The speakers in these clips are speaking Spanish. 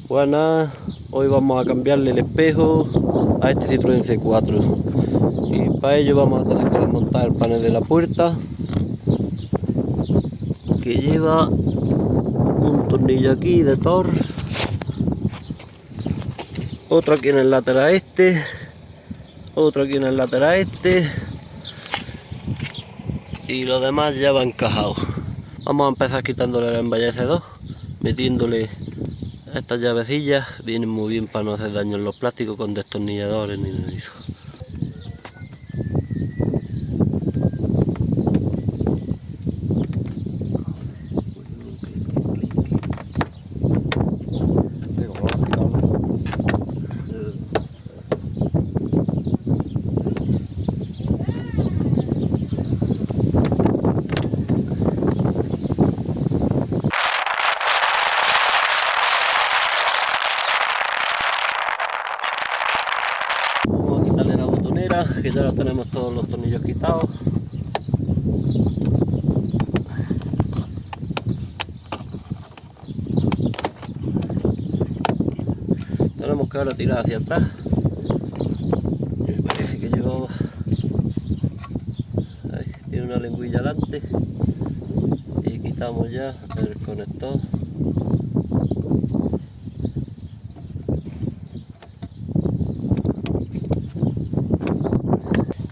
Buenas, hoy vamos a cambiarle el espejo a este Citroën C4 y para ello vamos a tener que desmontar el panel de la puerta, que lleva un tornillo aquí de Thor, otro aquí en el lateral este, otro aquí en el lateral este y lo demás ya va encajado. Vamos a empezar quitándole el embellecedor, metiéndole estas llavecillas. Vienen muy bien para no hacer daño en los plásticos con destornilladores ni nada de eso. Que ya tenemos todos los tornillos quitados. Tenemos que ahora tirar hacia atrás. Me parece que llevaba ahí, tiene una lengüilla delante y quitamos ya el conector.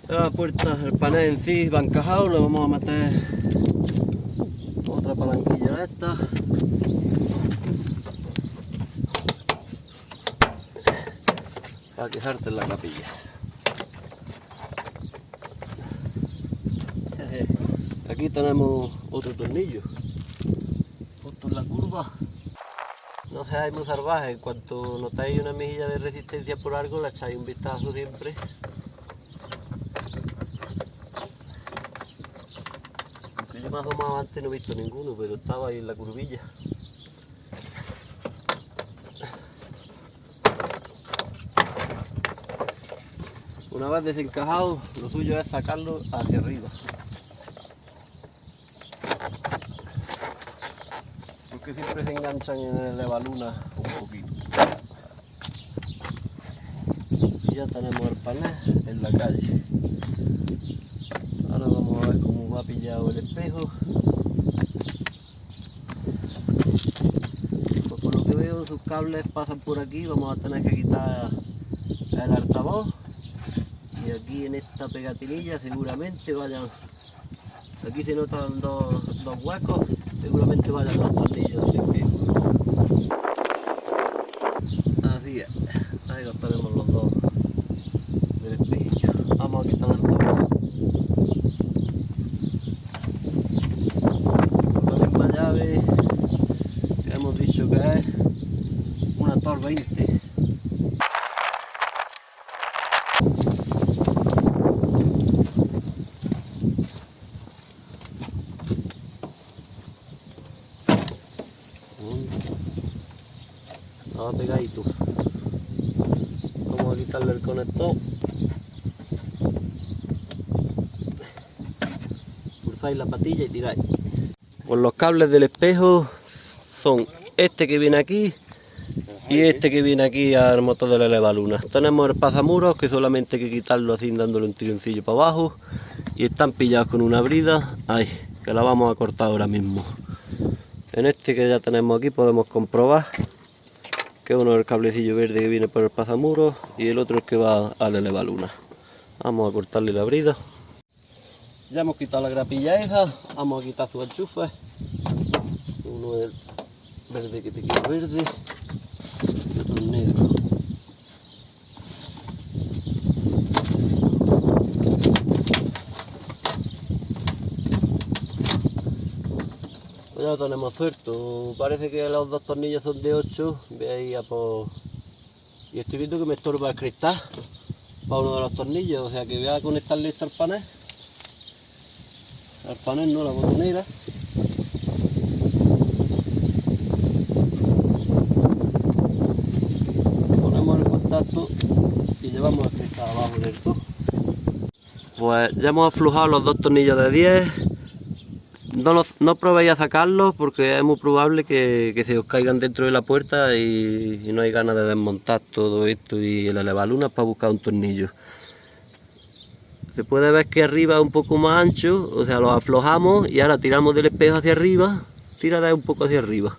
La puerta, el panel en sí va encajado, le vamos a meter otra palanquilla de esta para que salte en la capilla. Aquí tenemos otro tornillo justo en la curva. No seáis muy salvajes, en cuanto notáis una mejilla de resistencia por algo la echáis un vistazo siempre. Yo más o más antes no he visto ninguno, pero estaba ahí en la curvilla. Una vez desencajado, lo suyo es sacarlo hacia arriba, porque siempre se enganchan en el elevaluna un poquito. Y ya tenemos el panel en la calle. Ahora vamos a ver cómo va pillado el espejo. Pues por lo que veo, sus cables pasan por aquí. Vamos a tener que quitar el altavoz. Y aquí en esta pegatinilla seguramente vayan, aquí se notan dos huecos, seguramente vayan dos tornillos del espejo. Así es, ahí los tenemos los dos del espejillo. Vamos a quitar el altavoz. Hemos dicho que es una Thor 20. Estaba pegadito. Vamos a quitarle el conector. Pulsáis la patilla y tiráis. Pues los cables del espejo son este que viene aquí y este que viene aquí al motor del elevaluna. Tenemos el pasamuros, que solamente hay que quitarlo así dándole un tironcillo para abajo, y están pillados con una brida ahí, que la vamos a cortar ahora mismo. En este que ya tenemos aquí podemos comprobar que uno es el cablecillo verde que viene por el pasamuros y el otro es que va al elevaluna. Vamos a cortarle la brida. Ya hemos quitado la grapilla esa, vamos a quitar sus enchufes. Uno es el verde que te queda verde y otro el negro. Pues ya lo tenemos suelto. Parece que los dos tornillos son de 8. Veis y estoy viendo que me estorba el cristal para uno de los tornillos, o sea que voy a conectarle esto al panel. Al panel no, la botonera. Ponemos el contacto y llevamos el cristal abajo del todo. Pues ya hemos aflojado los dos tornillos de 10, no probéis a sacarlos porque es muy probable que se os caigan dentro de la puerta y no hay ganas de desmontar todo esto y el elevalunas para buscar un tornillo. Se puede ver que arriba es un poco más ancho, o sea, lo aflojamos y ahora tiramos del espejo hacia arriba, tira de un poco hacia arriba.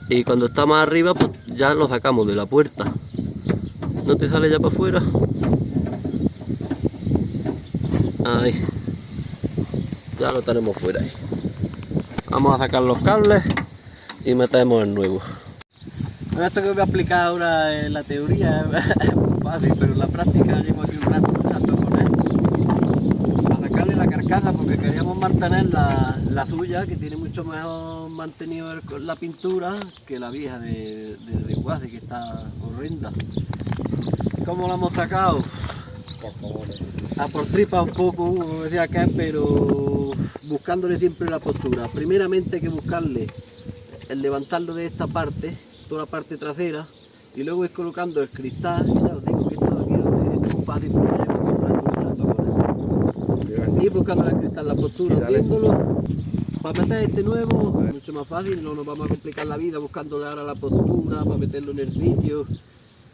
Y cuando está más arriba, pues ya lo sacamos de la puerta. ¿No te sale ya para afuera? Ahí. Ya lo tenemos fuera ahí. Vamos a sacar los cables y metemos el nuevo. Esto que os voy a explicar ahora en la teoría es muy fácil, pero en la práctica llevo aquí un rato luchando con él. Para sacarle la carcasa porque queríamos mantener la suya, que tiene mucho mejor mantenido la pintura que la vieja de desguace, que está horrenda. ¿Cómo la hemos sacado? A por tripa un poco, como decía Ken, pero buscándole siempre la postura. Primeramente hay que buscarle el levantarlo de esta parte, toda la parte trasera, y luego ir colocando el cristal. Ya os digo que esto aquí es muy fácil porque llevo comprando con él. Y buscándole el cristal, la postura, hundiéndolo. Para meter este nuevo es mucho más fácil, no nos vamos a complicar la vida buscándole ahora la postura para meterlo en el sitio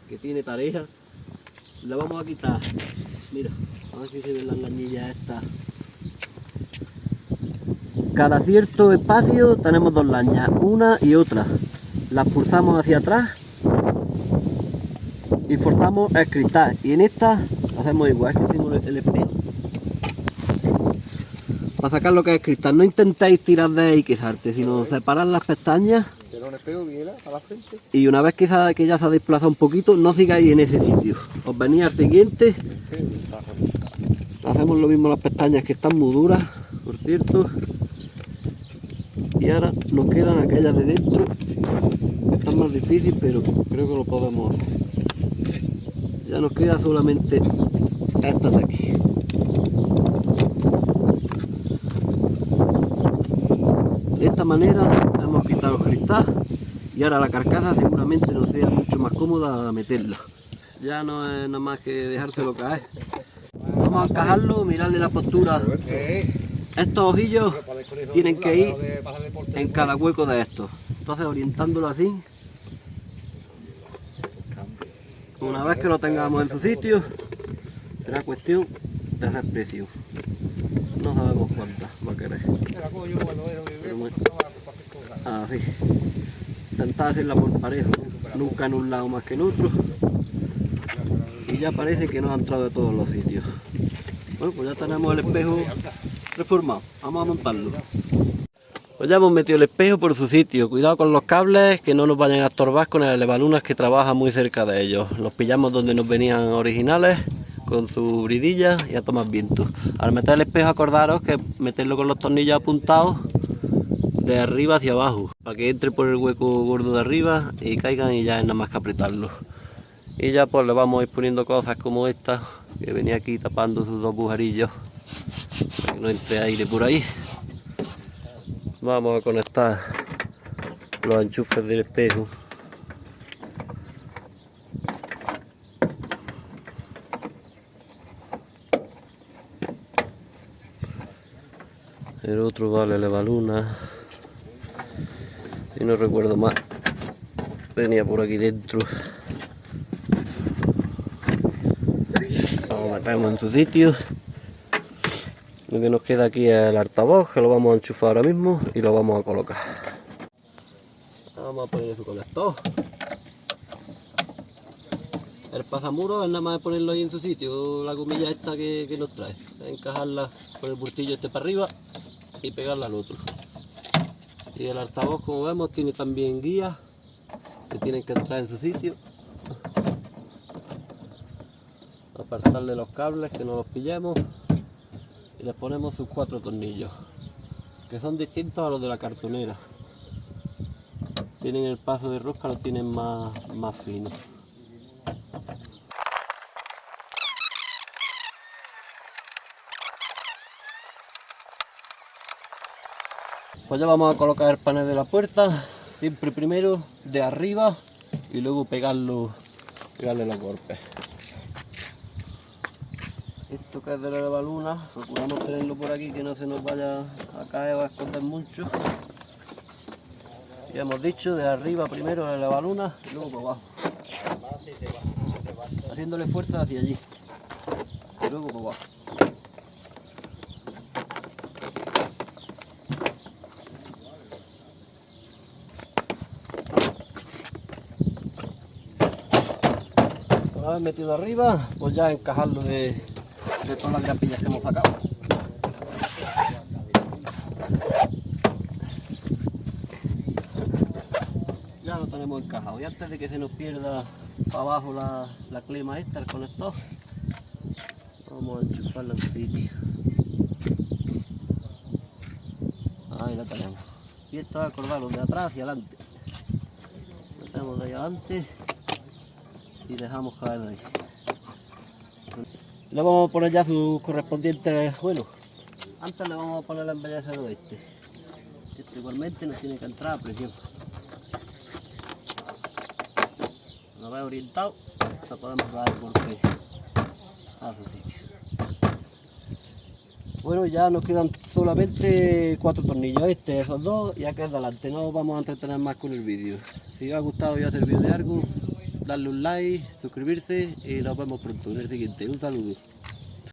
que tiene tarea. La vamos a quitar, mira, a ver si se ven las lañillas estas. Cada cierto espacio tenemos dos lañas, una y otra. Las pulsamos hacia atrás y forzamos el cristal. Y en esta hacemos igual, que tengo el espejo. Para sacar lo que es el cristal, no intentéis tirar de ahí que salte, sino separar las pestañas. Y una vez que ya se ha desplazado un poquito, no sigáis en ese sitio. Os venís al siguiente. Hacemos lo mismo las pestañas, que están muy duras, por cierto. Y ahora nos quedan aquellas de dentro. Están más difíciles, pero creo que lo podemos hacer. Ya nos queda solamente estas de aquí. De esta manera hemos quitado el cristal. Y ahora la carcasa seguramente nos sea mucho más cómoda meterla. Ya no es nada más que dejárselo caer. Vamos a encajarlo, mirarle la postura. Estos ojillos tienen que ir en cada hueco de estos. Entonces orientándolo así. Una vez que lo tengamos en su sitio, será cuestión de hacer presión. No sabemos cuántas va a querer. Así. Intentar hacerla por parejo, nunca en un lado más que en otro. Y ya parece que nos ha entrado de todos los sitios. Bueno, pues ya tenemos el espejo reformado. Vamos a montarlo. Pues ya hemos metido el espejo por su sitio. Cuidado con los cables, que no nos vayan a estorbar con el elevalunas que trabaja muy cerca de ellos. Los pillamos donde nos venían originales, con su bridilla y a tomar viento. Al meter el espejo, acordaros que meterlo con los tornillos apuntados de arriba hacia abajo, para que entre por el hueco gordo de arriba y caigan, y ya es nada más que apretarlo. Y ya pues le vamos a ir poniendo cosas como esta, que venía aquí tapando sus dos agujerillos, para que no entre aire por ahí. Vamos a conectar los enchufes del espejo. El otro vale elevalunas. Y no recuerdo más, venía por aquí dentro. Lo metemos en su sitio. Lo que nos queda aquí es el altavoz, que lo vamos a enchufar ahora mismo y lo vamos a colocar. Vamos a poner su conector. El pasamuros es nada más ponerlo ahí en su sitio, la gomilla esta que nos trae. Encajarla con el bultillo este para arriba y pegarla al otro. Y el altavoz, como vemos, tiene también guías que tienen que entrar en su sitio. Apartarle los cables, que no los pillemos. Y les ponemos sus 4 tornillos, que son distintos a los de la cartonera. Tienen el paso de rosca, lo tienen más fino. Pues ya vamos a colocar el panel de la puerta, siempre primero de arriba y luego pegarle los golpes. Esto que es de la elevaluna, procuramos tenerlo por aquí que no se nos vaya a caer o a esconder mucho. Ya hemos dicho, de arriba primero la elevaluna y luego por abajo. Haciéndole fuerza hacia allí y luego por abajo. Una vez metido arriba, pues ya encajarlo de todas las grapillas que hemos sacado. Ya lo tenemos encajado y antes de que se nos pierda para abajo la clima esta, el conector, vamos a enchufarlo en sitio. Ahí la tenemos. Y esto es acordarlo de atrás hacia adelante. Lo tenemos de ahí adelante y dejamos caer de ahí. Le vamos a poner ya sus correspondientes vuelos. Antes le vamos a poner el embellecedor este. Este igualmente nos tiene que entrar a presión. Una vez orientado, lo podemos dar por pie a su sitio. Bueno, ya nos quedan solamente 4 tornillos, esos 2 y aquel de adelante. No vamos a entretener más con el vídeo. Si os ha gustado y os ha servido de algo, darle un like, suscribirse y nos vemos pronto en el siguiente. Un saludo.